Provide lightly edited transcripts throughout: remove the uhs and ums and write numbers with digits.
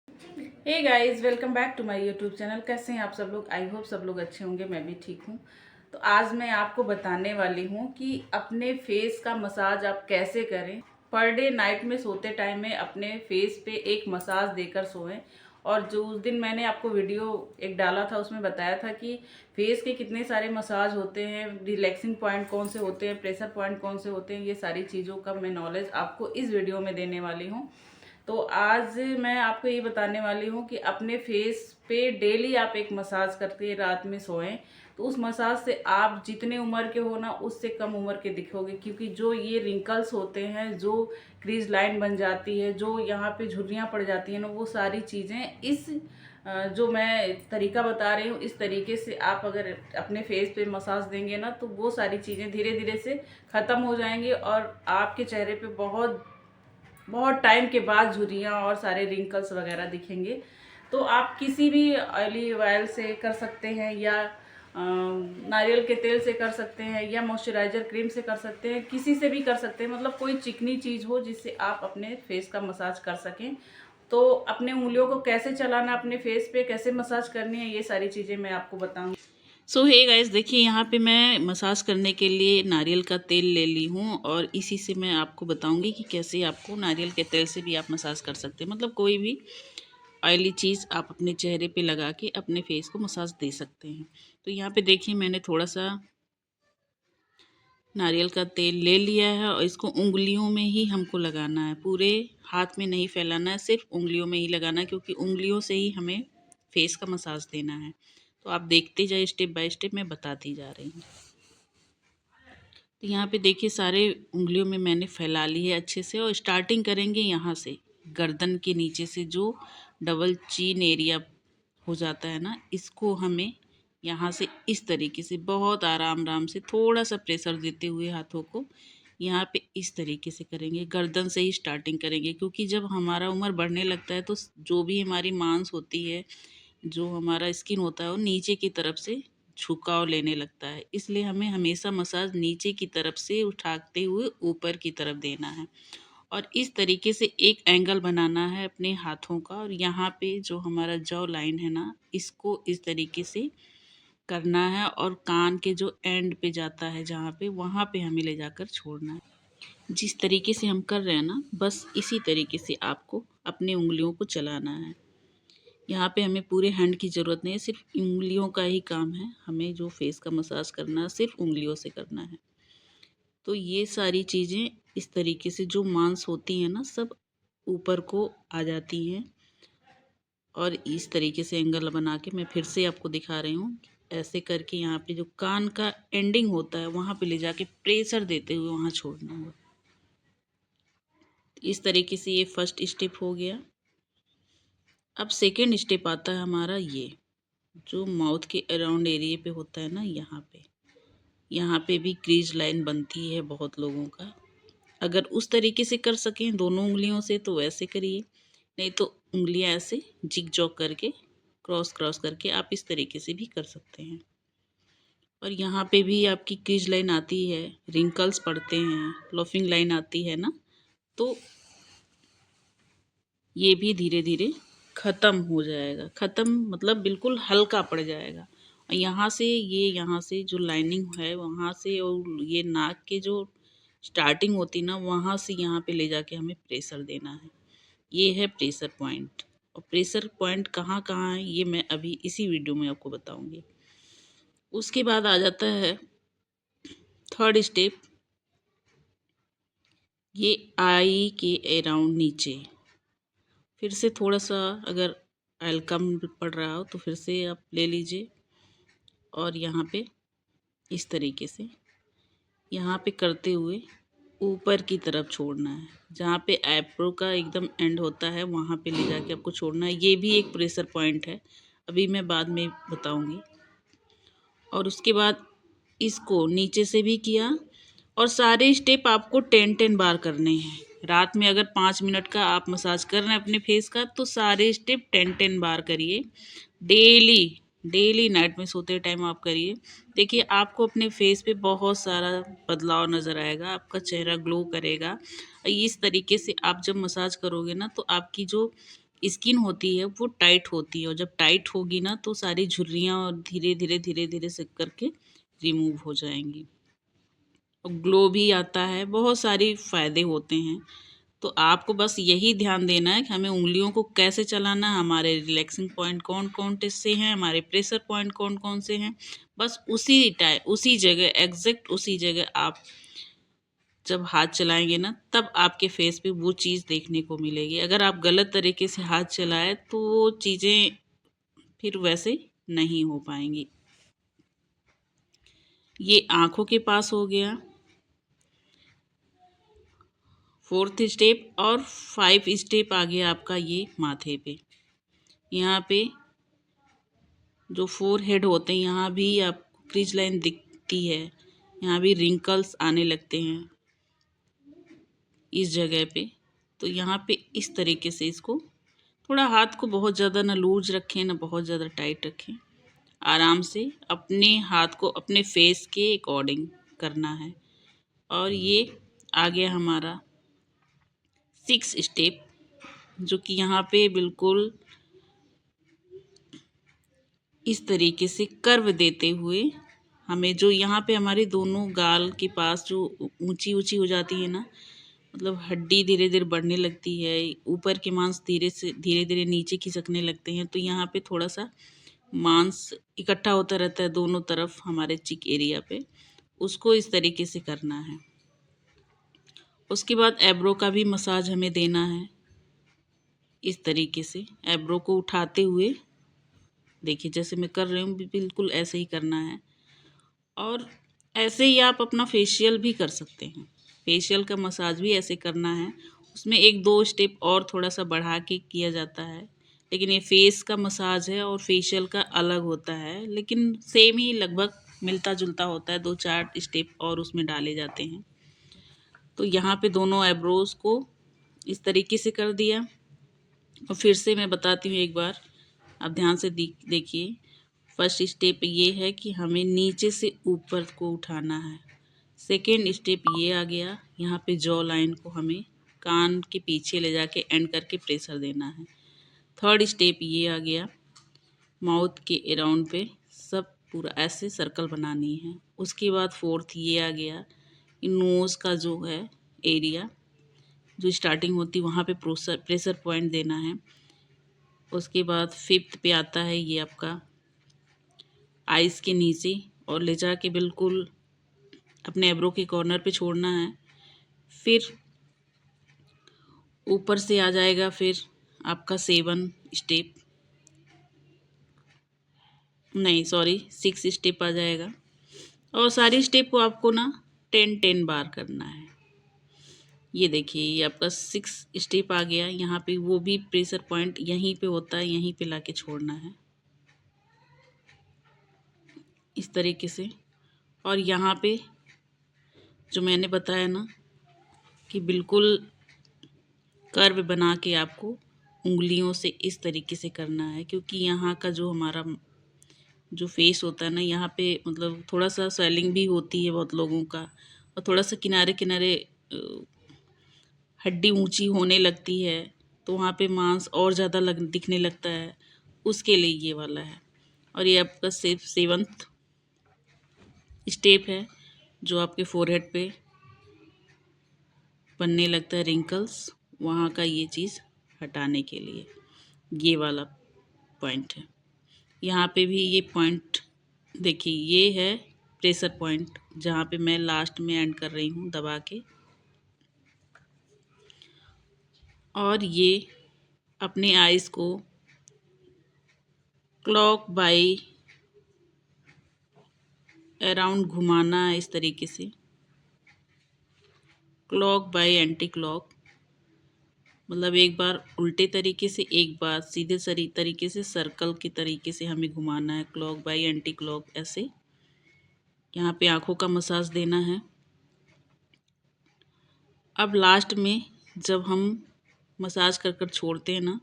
Hey guys, welcome back to my YouTube channel. कैसे हैं आप सब लोग? आई होप सब लोग अच्छे होंगे। मैं भी ठीक हूँ। तो आज मैं आपको बताने वाली हूँ कि अपने फेस का मसाज आप कैसे करें। पर डे नाइट में सोते टाइम में अपने फेस पे एक मसाज देकर सोएं। और जो उस दिन मैंने आपको वीडियो एक डाला था उसमें बताया था कि फेस के कितने सारे मसाज होते हैं, रिलैक्सिंग पॉइंट कौन से होते हैं, प्रेशर पॉइंट कौन से होते हैं, ये सारी चीज़ों का मैं नॉलेज आपको इस वीडियो में देने वाली हूँ। तो आज मैं आपको ये बताने वाली हूँ कि अपने फेस पे डेली आप एक मसाज करके रात में सोएं। तो उस मसाज से आप जितने उम्र के हो ना, उससे कम उम्र के दिखोगे। क्योंकि जो ये रिंकल्स होते हैं, जो क्रीज लाइन बन जाती है, जो यहाँ पे झुर्रियाँ पड़ जाती हैं ना, वो सारी चीज़ें इस जो मैं तरीका बता रही हूँ, इस तरीके से आप अगर अपने फेस पे मसाज देंगे ना, तो वो सारी चीज़ें धीरे धीरे से ख़त्म हो जाएंगी और आपके चेहरे पे बहुत बहुत टाइम के बाद झुर्रियाँ और सारे रिंकल्स वगैरह दिखेंगे। तो आप किसी भी ऑयली ऑयल से कर सकते हैं, या नारियल के तेल से कर सकते हैं, या मॉइस्चराइजर क्रीम से कर सकते हैं, किसी से भी कर सकते हैं। मतलब कोई चिकनी चीज़ हो जिससे आप अपने फेस का मसाज कर सकें। तो अपने उंगलियों को कैसे चलाना, अपने फेस पे कैसे मसाज करनी है, ये सारी चीज़ें मैं आपको बताऊँगी। सो हे गाइस, देखिए यहाँ पे मैं मसाज करने के लिए नारियल का तेल ले ली हूँ और इसी से मैं आपको बताऊँगी कि कैसे आपको नारियल के तेल से भी आप मसाज कर सकते हैं। मतलब कोई भी ऑयली चीज़ आप अपने चेहरे पे लगा के अपने फेस को मसाज दे सकते हैं। तो यहाँ पे देखिए मैंने थोड़ा सा नारियल का तेल ले लिया है और इसको उंगलियों में ही हमको लगाना है। पूरे हाथ में नहीं फैलाना है, सिर्फ उंगलियों में ही लगाना है, क्योंकि उंगलियों से ही हमें फेस का मसाज देना है। तो आप देखते जाइए, स्टेप बाय स्टेप मैं बताती जा रही हूँ। तो यहाँ पे देखिए सारे उंगलियों में मैंने फैला ली है अच्छे से, और स्टार्टिंग करेंगे यहाँ से, गर्दन के नीचे से जो डबल चीन एरिया हो जाता है ना, इसको हमें यहाँ से इस तरीके से बहुत आराम आराम से थोड़ा सा प्रेशर देते हुए हाथों को यहाँ पे इस तरीके से करेंगे। गर्दन से ही स्टार्टिंग करेंगे, क्योंकि जब हमारा उम्र बढ़ने लगता है तो जो भी हमारी मांस होती है, जो हमारा स्किन होता है, वो नीचे की तरफ से झुकाव लेने लगता है। इसलिए हमें हमेशा मसाज नीचे की तरफ से उठाते हुए ऊपर की तरफ देना है, और इस तरीके से एक एंगल बनाना है अपने हाथों का। और यहाँ पे जो हमारा जॉ लाइन है ना, इसको इस तरीके से करना है, और कान के जो एंड पे जाता है जहाँ पे, वहाँ पे हमें ले जाकर छोड़ना है। जिस तरीके से हम कर रहे हैं ना, बस इसी तरीके से आपको अपनी उंगलियों को चलाना है। यहाँ पे हमें पूरे हैंड की ज़रूरत नहीं है, सिर्फ उंगलियों का ही काम है। हमें जो फेस का मसाज करना है सिर्फ उंगलियों से करना है। तो ये सारी चीज़ें इस तरीके से जो मांस होती हैं ना, सब ऊपर को आ जाती हैं। और इस तरीके से एंगल बना के मैं फिर से आपको दिखा रही हूँ। ऐसे करके यहाँ पे जो कान का एंडिंग होता है, वहाँ पे ले जाके प्रेशर देते हुए वहाँ छोड़ना होगा। इस तरीके से ये फर्स्ट स्टेप हो गया। अब सेकेंड स्टेप आता है हमारा, ये जो माउथ के अराउंड एरिया पे होता है ना, यहाँ पे भी क्रीज लाइन बनती है बहुत लोगों का। अगर उस तरीके से कर सकें दोनों उंगलियों से तो वैसे करिए, नहीं तो उंगलियां ऐसे जिग जॉग करके क्रॉस क्रॉस करके आप इस तरीके से भी कर सकते हैं। और यहाँ पे भी आपकी क्रीज लाइन आती है, रिंकल्स पड़ते हैं, लॉफिंग लाइन आती है ना, तो ये भी धीरे धीरे ख़त्म हो जाएगा। ख़त्म मतलब बिल्कुल हल्का पड़ जाएगा। और यहाँ से जो लाइनिंग है वहाँ से, और ये नाक के जो स्टार्टिंग होती ना, वहाँ से यहाँ पे ले जाके हमें प्रेशर देना है। ये है प्रेशर पॉइंट। और प्रेशर पॉइंट कहाँ कहाँ है ये मैं अभी इसी वीडियो में आपको बताऊंगी। उसके बाद आ जाता है थर्ड स्टेप, ये आई के अराउंड नीचे। फिर से थोड़ा सा अगर ऑयल कम पड़ रहा हो तो फिर से आप ले लीजिए, और यहाँ पे इस तरीके से यहाँ पे करते हुए ऊपर की तरफ छोड़ना है। जहाँ पे आईब्रो का एकदम एंड होता है वहाँ पे ले जाके आपको छोड़ना है। ये भी एक प्रेशर पॉइंट है, अभी मैं बाद में बताऊँगी। और उसके बाद इसको नीचे से भी किया, और सारे स्टेप आपको 10-10 बार करने हैं। रात में अगर 5 मिनट का आप मसाज कर रहे हैं अपने फेस का, तो सारे स्टेप 10-10 बार करिए। डेली डेली नाइट में सोते टाइम आप करिए। देखिए आपको अपने फेस पे बहुत सारा बदलाव नज़र आएगा, आपका चेहरा ग्लो करेगा। इस तरीके से आप जब मसाज करोगे ना, तो आपकी जो स्किन होती है वो टाइट होती है, और जब टाइट होगी ना तो सारी झुर्रियाँ और धीरे धीरे से करके रिमूव हो जाएंगी, और ग्लो भी आता है। बहुत सारी फ़ायदे होते हैं। तो आपको बस यही ध्यान देना है कि हमें उंगलियों को कैसे चलाना है, हमारे रिलैक्सिंग पॉइंट कौन कौन से हैं, हमारे प्रेशर पॉइंट कौन कौन से हैं। बस उसी जगह, एग्जैक्ट उसी जगह आप जब हाथ चलाएंगे ना, तब आपके फेस पे वो चीज़ देखने को मिलेगी। अगर आप गलत तरीके से हाथ चलाए तो वो चीज़ें फिर वैसे नहीं हो पाएंगी। ये आँखों के पास हो गया 4th स्टेप, और 5 स्टेप आ गया आपका ये माथे पे। यहाँ पे जो फोर हेड होते हैं यहाँ भी आपको क्रीज लाइन दिखती है, यहाँ भी रिंकल्स आने लगते हैं इस जगह पे। तो यहाँ पे इस तरीके से इसको थोड़ा, हाथ को बहुत ज़्यादा ना लूज रखें ना बहुत ज़्यादा टाइट रखें, आराम से अपने हाथ को अपने फेस के अकॉर्डिंग करना है। और ये आ गया हमारा 6 स्टेप, जो कि यहाँ पे बिल्कुल इस तरीके से कर्व देते हुए हमें, जो यहाँ पे हमारे दोनों गाल के पास जो ऊंची ऊंची हो जाती है ना, मतलब हड्डी धीरे धीरे बढ़ने लगती है, ऊपर के मांस धीरे धीरे नीचे खिसकने लगते हैं, तो यहाँ पे थोड़ा सा मांस इकट्ठा होता रहता है दोनों तरफ हमारे चिक एरिया पे, उसको इस तरीके से करना है। उसके बाद एब्रो का भी मसाज हमें देना है। इस तरीके से एब्रो को उठाते हुए, देखिए जैसे मैं कर रही हूँ बिल्कुल ऐसे ही करना है। और ऐसे ही आप अपना फेशियल भी कर सकते हैं, फेशियल का मसाज भी ऐसे करना है। उसमें 1-2 स्टेप और थोड़ा सा बढ़ा के किया जाता है, लेकिन ये फेस का मसाज है और फेशियल का अलग होता है, लेकिन सेम ही लगभग मिलता जुलता होता है। 2-4 स्टेप और उसमें डाले जाते हैं। तो यहाँ पे दोनों आईब्रोज को इस तरीके से कर दिया। और फिर से मैं बताती हूँ एक बार, आप ध्यान से देखिए। फर्स्ट स्टेप ये है कि हमें नीचे से ऊपर को उठाना है। सेकेंड स्टेप ये आ गया, यहाँ पे जॉ लाइन को हमें कान के पीछे ले जाके एंड करके प्रेशर देना है। थर्ड स्टेप ये आ गया, माउथ के अराउंड पे सब पूरा ऐसे सर्कल बनानी है। उसके बाद फोर्थ ये आ गया, नोज़ का जो है एरिया, जो स्टार्टिंग होती है वहाँ पे प्रेशर पॉइंट देना है। उसके बाद फिफ्थ पे आता है ये आपका आइज़ के नीचे, और ले जाके बिल्कुल अपने एब्रो के कॉर्नर पे छोड़ना है। फिर ऊपर से आ जाएगा फिर आपका 7 स्टेप, नहीं सॉरी 6 स्टेप आ जाएगा। और सारी स्टेप को आपको ना 10 बार करना है। ये देखिए ये आपका 6 स्टेप आ गया। यहाँ पे वो भी प्रेशर पॉइंट यहीं पे होता है, यहीं पे लाके छोड़ना है इस तरीके से। और यहाँ पे जो मैंने बताया ना कि बिल्कुल कर्व बना के आपको उंगलियों से इस तरीके से करना है, क्योंकि यहाँ का जो हमारा जो फेस होता है ना, यहाँ पे मतलब थोड़ा सा स्वेलिंग भी होती है बहुत लोगों का, और थोड़ा सा किनारे किनारे हड्डी ऊंची होने लगती है, तो वहाँ पे मांस और ज़्यादा दिखने लगता है। उसके लिए ये वाला है। और ये आपका 7th स्टेप है, जो आपके फोरहेड पे बनने लगता है रिंकल्स, वहाँ का ये चीज़ हटाने के लिए ये वाला पॉइंट है। यहाँ पे भी ये पॉइंट देखिए, ये है प्रेशर पॉइंट, जहाँ पे मैं लास्ट में एंड कर रही हूँ दबा के। और ये अपने आइज़ को क्लॉक बाई अराउंड घुमाना है इस तरीके से, क्लॉक बाई एंटी क्लॉक, मतलब एक बार उल्टे तरीके से, एक बार सीधे सरी तरीके से, सर्कल के तरीके से हमें घुमाना है, क्लॉक बाई एंटी क्लॉक ऐसे। यहाँ पे आँखों का मसाज देना है। अब लास्ट में जब हम मसाज कर कर छोड़ते हैं ना,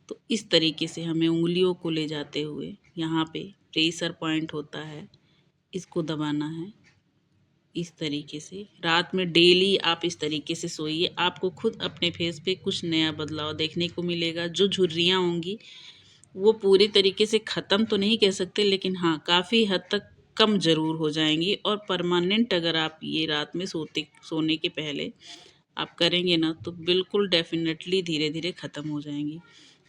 तो इस तरीके से हमें उंगलियों को ले जाते हुए यहाँ पे प्रेशर पॉइंट होता है, इसको दबाना है इस तरीके से रात में डेली आप इस तरीके से सोइए, आपको खुद अपने फेस पे कुछ नया बदलाव देखने को मिलेगा। जो झुर्रियाँ होंगी वो पूरी तरीके से ख़त्म तो नहीं कह सकते, लेकिन हाँ काफ़ी हद तक कम ज़रूर हो जाएंगी। और परमानेंट अगर आप ये रात में सोने के पहले आप करेंगे ना तो बिल्कुल डेफिनेटली धीरे धीरे ख़त्म हो जाएंगी।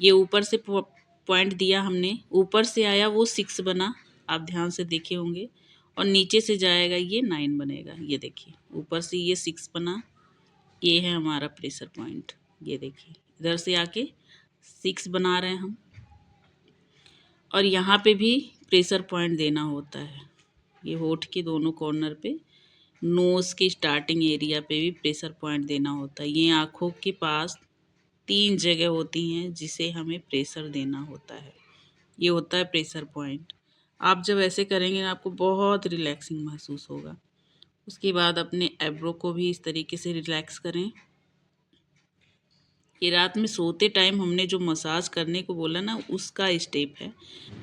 ये ऊपर से पॉइंट दिया हमने, ऊपर से आया वो 6 बना, आप ध्यान से देखे होंगे, और नीचे से जाएगा ये 9 बनेगा। ये देखिए ऊपर से ये 6 बना, ये है हमारा प्रेशर पॉइंट। ये देखिए इधर से आके 6 बना रहे हैं हम, और यहाँ पे भी प्रेशर पॉइंट देना होता है। ये होठ के दोनों कॉर्नर पे, नोज़ के स्टार्टिंग एरिया पे भी प्रेशर पॉइंट देना होता है। ये आँखों के पास 3 जगह होती हैं जिसे हमें प्रेशर देना होता है। ये होता है प्रेशर पॉइंट। आप जब ऐसे करेंगे ना आपको बहुत रिलैक्सिंग महसूस होगा। उसके बाद अपने आईब्रो को भी इस तरीके से रिलैक्स करें। ये रात में सोते टाइम हमने जो मसाज करने को बोला ना उसका स्टेप है।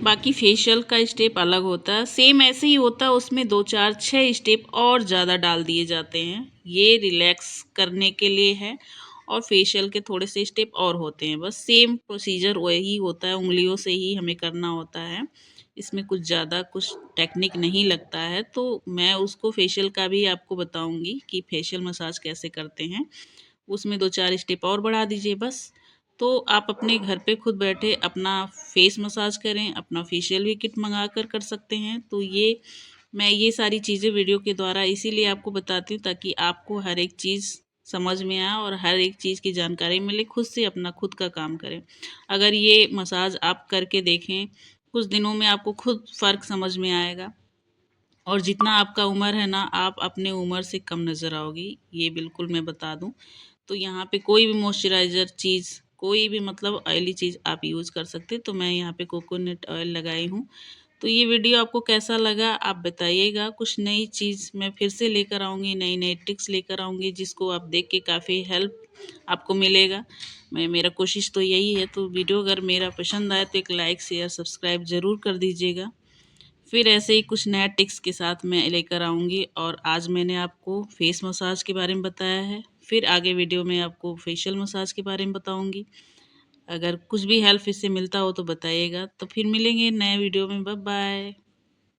बाकी फेशियल का स्टेप अलग होता है, सेम ऐसे ही होता है, उसमें 2 4 6 स्टेप और ज़्यादा डाल दिए जाते हैं। ये रिलैक्स करने के लिए है, और फेशियल के थोड़े से स्टेप और होते हैं। बस सेम प्रोसीजर वही होता है, उंगलियों से ही हमें करना होता है। इसमें कुछ ज़्यादा कुछ टेक्निक नहीं लगता है। तो मैं उसको फेशियल का भी आपको बताऊंगी कि फेशियल मसाज कैसे करते हैं। उसमें 2 4 स्टेप और बढ़ा दीजिए बस। तो आप अपने घर पे खुद बैठे अपना फेस मसाज करें, अपना फेशियल भी किट मंगा कर सकते हैं। तो मैं ये सारी चीज़ें वीडियो के द्वारा इसीलिए आपको बताती हूँ ताकि आपको हर एक चीज़ समझ में आए और हर एक चीज़ की जानकारी मिले, खुद से अपना खुद का काम करें। अगर ये मसाज आप करके देखें, कुछ दिनों में आपको खुद फ़र्क समझ में आएगा। और जितना आपका उम्र है ना, आप अपने उम्र से कम नज़र आओगी, ये बिल्कुल मैं बता दूँ। तो यहाँ पे कोई भी मॉइस्चराइज़र चीज़, कोई भी मतलब ऑयली चीज़ आप यूज़ कर सकते। तो मैं यहाँ पे कोकोनट ऑयल लगाई हूँ। तो ये वीडियो आपको कैसा लगा आप बताइएगा। कुछ नई चीज़ मैं फिर से लेकर आऊँगी, नई नई ट्रिक्स लेकर आऊँगी जिसको आप देख के काफ़ी हेल्प आपको मिलेगा। मेरा कोशिश तो यही है। तो वीडियो अगर मेरा पसंद आए तो एक लाइक शेयर सब्सक्राइब ज़रूर कर दीजिएगा। फिर ऐसे ही कुछ नया टिप्स के साथ मैं लेकर आऊँगी। और आज मैंने आपको फेस मसाज के बारे में बताया है, फिर आगे वीडियो में आपको फेशियल मसाज के बारे में बताऊँगी। अगर कुछ भी हेल्प इससे मिलता हो तो बताइएगा। तो फिर मिलेंगे नए वीडियो में। Bye bye.